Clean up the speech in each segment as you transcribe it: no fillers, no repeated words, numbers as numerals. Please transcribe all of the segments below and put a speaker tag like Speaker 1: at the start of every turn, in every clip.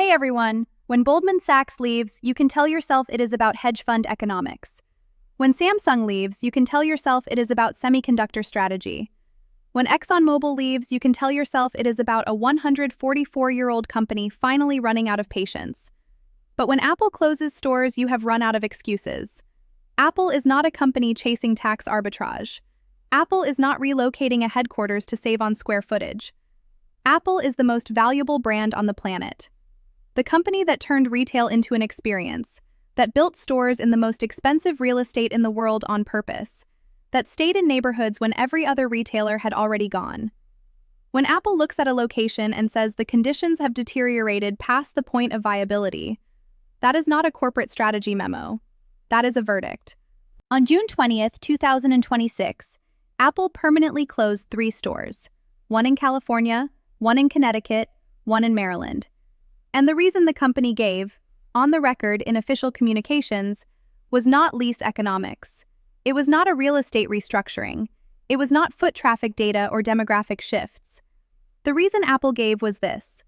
Speaker 1: Hey everyone! When Goldman Sachs leaves, you can tell yourself it is about hedge fund economics. When Samsung leaves, you can tell yourself it is about semiconductor strategy. When ExxonMobil leaves, you can tell yourself it is about a 144-year-old company finally running out of patience. But when Apple closes stores, you have run out of excuses. Apple is not a company chasing tax arbitrage. Apple is not relocating a headquarters to save on square footage. Apple is the most valuable brand on the planet. The company that turned retail into an experience, that built stores in the most expensive real estate in the world on purpose, that stayed in neighborhoods when every other retailer had already gone. When Apple looks at a location and says the conditions have deteriorated past the point of viability, that is not a corporate strategy memo. That is a verdict. On June 20th, 2026, Apple permanently closed 3 stores, one in California, one in Connecticut, one in Maryland. And the reason the company gave, on the record in official communications, was not lease economics. It was not a real estate restructuring. It was not foot traffic data or demographic shifts. The reason Apple gave was this.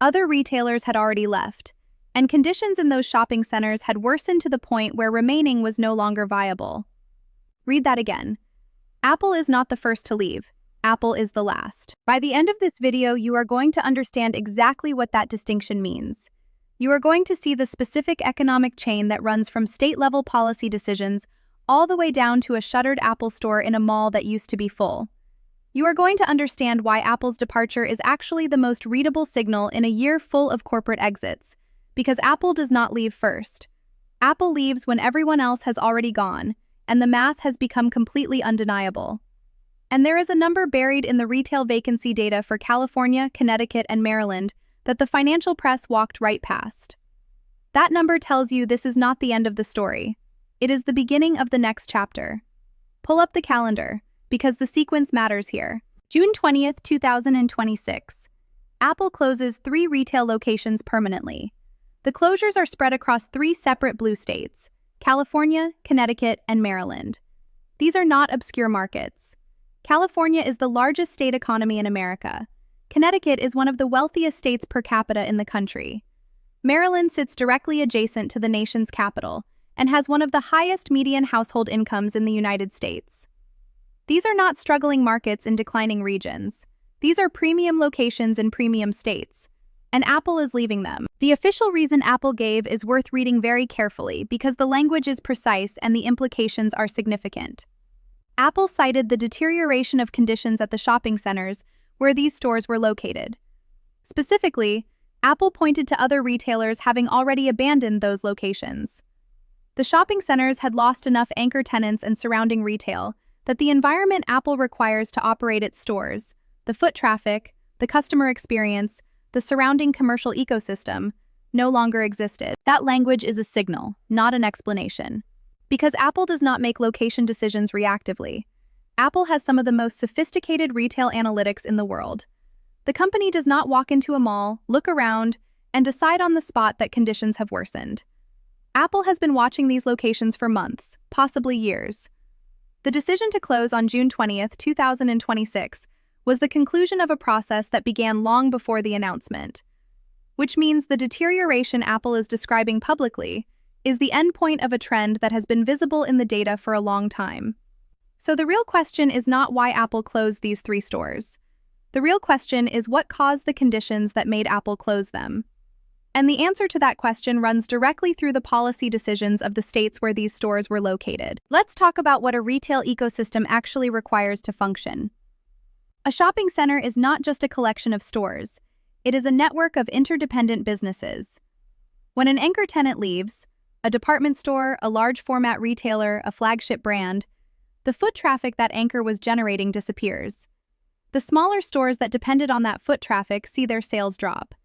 Speaker 1: Other retailers had already left, and conditions in those shopping centers had worsened to the point where remaining was no longer viable. Read that again. Apple is not the first to leave. Apple is the last. By the end of this video, you are going to understand exactly what that distinction means. You are going to see the specific economic chain that runs from state-level policy decisions all the way down to a shuttered Apple store in a mall that used to be full. You are going to understand why Apple's departure is actually the most readable signal in a year full of corporate exits, because Apple does not leave first. Apple leaves when everyone else has already gone, and the math has become completely undeniable. And there is a number buried in the retail vacancy data for California, Connecticut, and Maryland that the financial press walked right past. That number tells you this is not the end of the story. It is the beginning of the next chapter. Pull up the calendar, because the sequence matters here. June 20th, 2026. Apple closes 3 retail locations permanently. The closures are spread across 3 separate blue states, California, Connecticut, and Maryland. These are not obscure markets. California is the largest state economy in America. Connecticut is one of the wealthiest states per capita in the country. Maryland sits directly adjacent to the nation's capital and has one of the highest median household incomes in the United States. These are not struggling markets in declining regions. These are premium locations in premium states, and Apple is leaving them. The official reason Apple gave is worth reading very carefully because the language is precise and the implications are significant. Apple cited the deterioration of conditions at the shopping centers where these stores were located. Specifically, Apple pointed to other retailers having already abandoned those locations. The shopping centers had lost enough anchor tenants and surrounding retail that the environment Apple requires to operate its stores, the foot traffic, the customer experience, the surrounding commercial ecosystem, no longer existed. That language is a signal, not an explanation. Because Apple does not make location decisions reactively. Apple has some of the most sophisticated retail analytics in the world. The company does not walk into a mall, look around, and decide on the spot that conditions have worsened. Apple has been watching these locations for months, possibly years. The decision to close on June 20th, 2026 was the conclusion of a process that began long before the announcement, which means the deterioration Apple is describing publicly is the endpoint of a trend that has been visible in the data for a long time. So the real question is not why Apple closed these 3 stores. The real question is what caused the conditions that made Apple close them. And the answer to that question runs directly through the policy decisions of the states where these stores were located. Let's talk about what a retail ecosystem actually requires to function. A shopping center is not just a collection of stores. It is a network of interdependent businesses. When an anchor tenant leaves, a department store, a large format retailer, a flagship brand, the foot traffic that anchor was generating disappears. The smaller stores that depended on that foot traffic see their sales drop.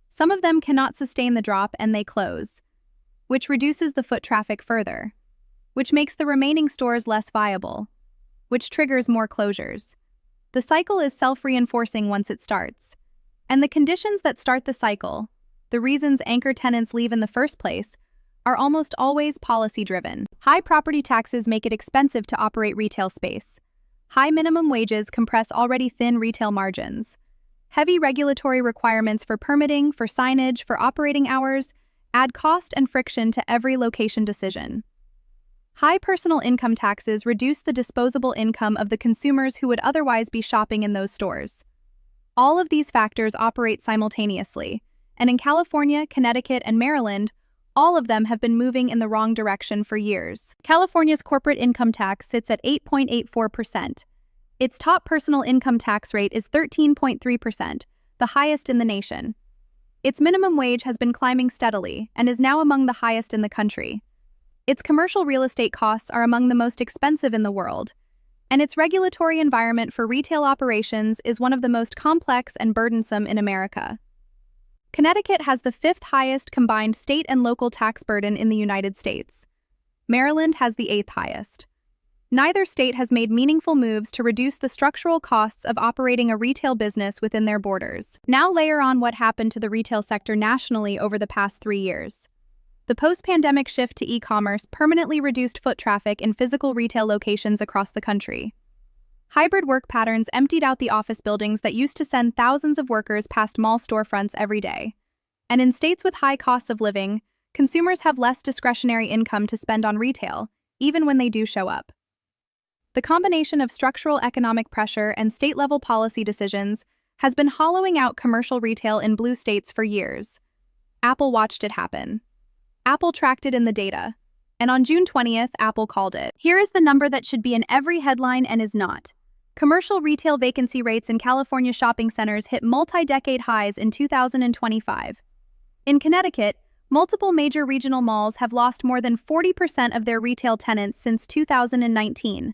Speaker 1: Some of them cannot sustain the drop and they close, which reduces the foot traffic further, which makes the remaining stores less viable, which triggers more closures. The cycle is self-reinforcing once it starts. And the conditions that start the cycle, the reasons anchor tenants leave in the first place, are almost always policy-driven. High property taxes make it expensive to operate retail space. High minimum wages compress already thin retail margins. Heavy regulatory requirements for permitting, for signage, for operating hours add cost and friction to every location decision. High personal income taxes reduce the disposable income of the consumers who would otherwise be shopping in those stores. All of these factors operate simultaneously, and in California, Connecticut, and Maryland, all of them have been moving in the wrong direction for years. California's corporate income tax sits at 8.84%. Its top personal income tax rate is 13.3%, the highest in the nation. Its minimum wage has been climbing steadily and is now among the highest in the country. Its commercial real estate costs are among the most expensive in the world, and its regulatory environment for retail operations is one of the most complex and burdensome in America. Connecticut has the fifth highest combined state and local tax burden in the United States. Maryland has the eighth highest. Neither state has made meaningful moves to reduce the structural costs of operating a retail business within their borders. Now layer on what happened to the retail sector nationally over the past 3 years. The post-pandemic shift to e-commerce permanently reduced foot traffic in physical retail locations across the country. Hybrid work patterns emptied out the office buildings that used to send thousands of workers past mall storefronts every day. And in states with high costs of living, consumers have less discretionary income to spend on retail, even when they do show up. The combination of structural economic pressure and state-level policy decisions has been hollowing out commercial retail in blue states for years. Apple watched it happen. Apple tracked it in the data, and on June 20th, Apple called it. Here is the number that should be in every headline and is not. Commercial retail vacancy rates in California shopping centers hit multi-decade highs in 2025. In Connecticut, multiple major regional malls have lost more than 40% of their retail tenants since 2019.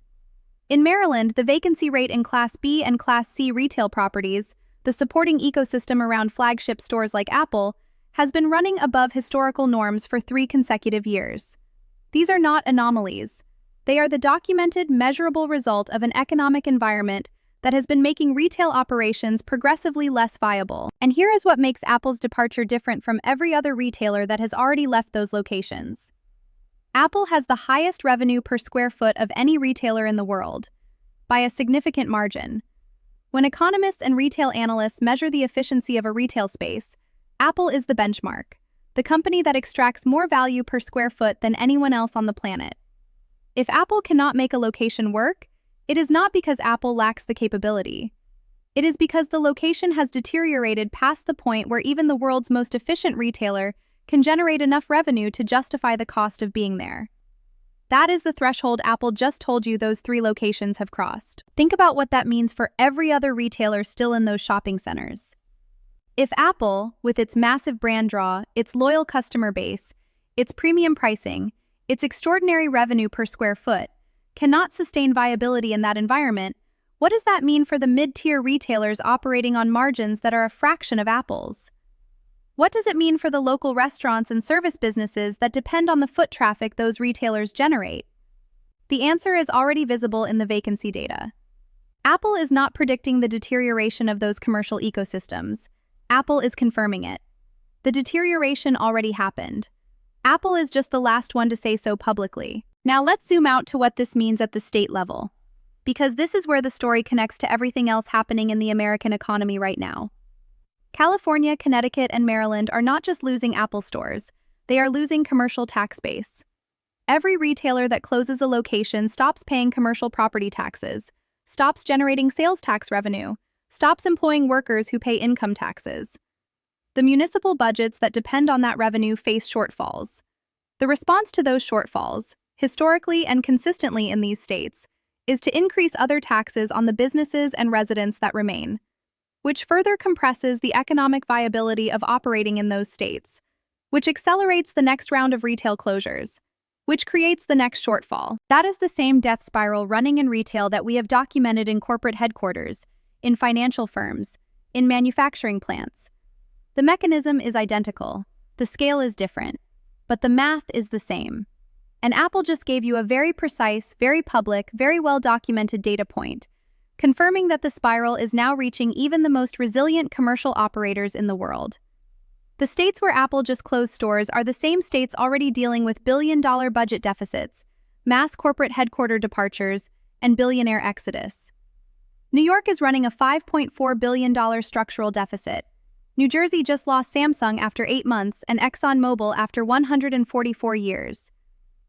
Speaker 1: In Maryland, the vacancy rate in Class B and Class C retail properties, the supporting ecosystem around flagship stores like Apple, has been running above historical norms for 3 consecutive years. These are not anomalies. They are the documented, measurable result of an economic environment that has been making retail operations progressively less viable. And here is what makes Apple's departure different from every other retailer that has already left those locations. Apple has the highest revenue per square foot of any retailer in the world, by a significant margin. When economists and retail analysts measure the efficiency of a retail space, Apple is the benchmark, the company that extracts more value per square foot than anyone else on the planet. If Apple cannot make a location work, it is not because Apple lacks the capability. It is because the location has deteriorated past the point where even the world's most efficient retailer can generate enough revenue to justify the cost of being there. That is the threshold Apple just told you those 3 locations have crossed. Think about what that means for every other retailer still in those shopping centers. If Apple, with its massive brand draw, its loyal customer base, its premium pricing, its extraordinary revenue per square foot, cannot sustain viability in that environment, what does that mean for the mid-tier retailers operating on margins that are a fraction of Apple's? What does it mean for the local restaurants and service businesses that depend on the foot traffic those retailers generate? The answer is already visible in the vacancy data. Apple is not predicting the deterioration of those commercial ecosystems. Apple is confirming it. The deterioration already happened. Apple is just the last one to say so publicly. Now let's zoom out to what this means at the state level, because this is where the story connects to everything else happening in the American economy right now. California, Connecticut, and Maryland are not just losing Apple stores, they are losing commercial tax base. Every retailer that closes a location stops paying commercial property taxes, stops generating sales tax revenue, stops employing workers who pay income taxes. The municipal budgets that depend on that revenue face shortfalls. The response to those shortfalls, historically and consistently in these states, is to increase other taxes on the businesses and residents that remain, which further compresses the economic viability of operating in those states, which accelerates the next round of retail closures, which creates the next shortfall. That is the same death spiral running in retail that we have documented in corporate headquarters, in financial firms, in manufacturing plants. The mechanism is identical, the scale is different, but the math is the same. And Apple just gave you a very precise, very public, very well-documented data point, confirming that the spiral is now reaching even the most resilient commercial operators in the world. The states where Apple just closed stores are the same states already dealing with billion-dollar budget deficits, mass corporate headquarter departures, and billionaire exodus. New York is running a $5.4 billion structural deficit. New Jersey just lost Samsung after 8 months and ExxonMobil after 144 years.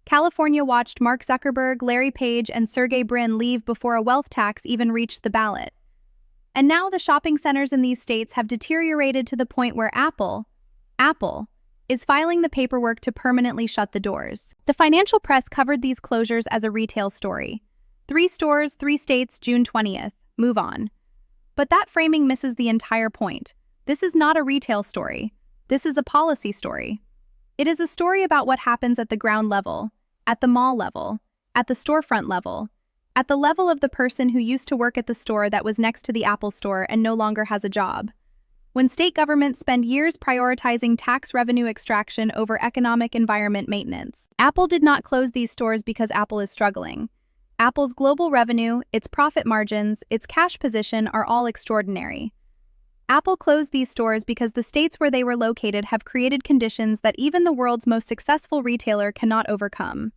Speaker 1: California watched Mark Zuckerberg, Larry Page, and Sergey Brin leave before a wealth tax even reached the ballot. And now the shopping centers in these states have deteriorated to the point where Apple is filing the paperwork to permanently shut the doors. The financial press covered these closures as a retail story. 3 stores, 3 states, June 20th. Move on. But that framing misses the entire point. This is not a retail story. This is a policy story. It is a story about what happens at the ground level, at the mall level, at the storefront level, at the level of the person who used to work at the store that was next to the Apple store and no longer has a job. When state governments spend years prioritizing tax revenue extraction over economic environment maintenance. Apple did not close these stores because Apple is struggling. Apple's global revenue, its profit margins, its cash position are all extraordinary. Apple closed these stores because the states where they were located have created conditions that even the world's most successful retailer cannot overcome.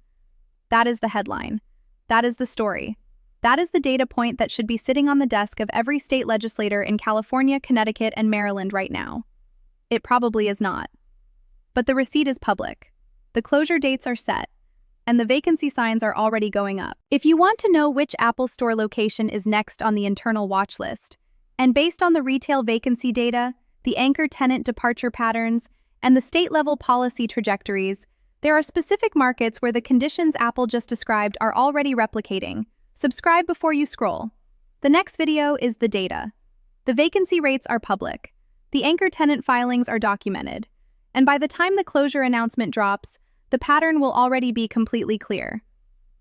Speaker 1: That is the headline. That is the story. That is the data point that should be sitting on the desk of every state legislator in California, Connecticut, and Maryland right now. It probably is not. But the receipt is public. The closure dates are set, and the vacancy signs are already going up. If you want to know which Apple Store location is next on the internal watch list, and based on the retail vacancy data, the anchor tenant departure patterns, and the state-level policy trajectories, there are specific markets where the conditions Apple just described are already replicating. Subscribe before you scroll. The next video is the data. The vacancy rates are public. The anchor tenant filings are documented. And by the time the closure announcement drops, the pattern will already be completely clear.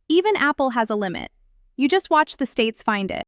Speaker 1: Even Apple has a limit. You just watch the states find it.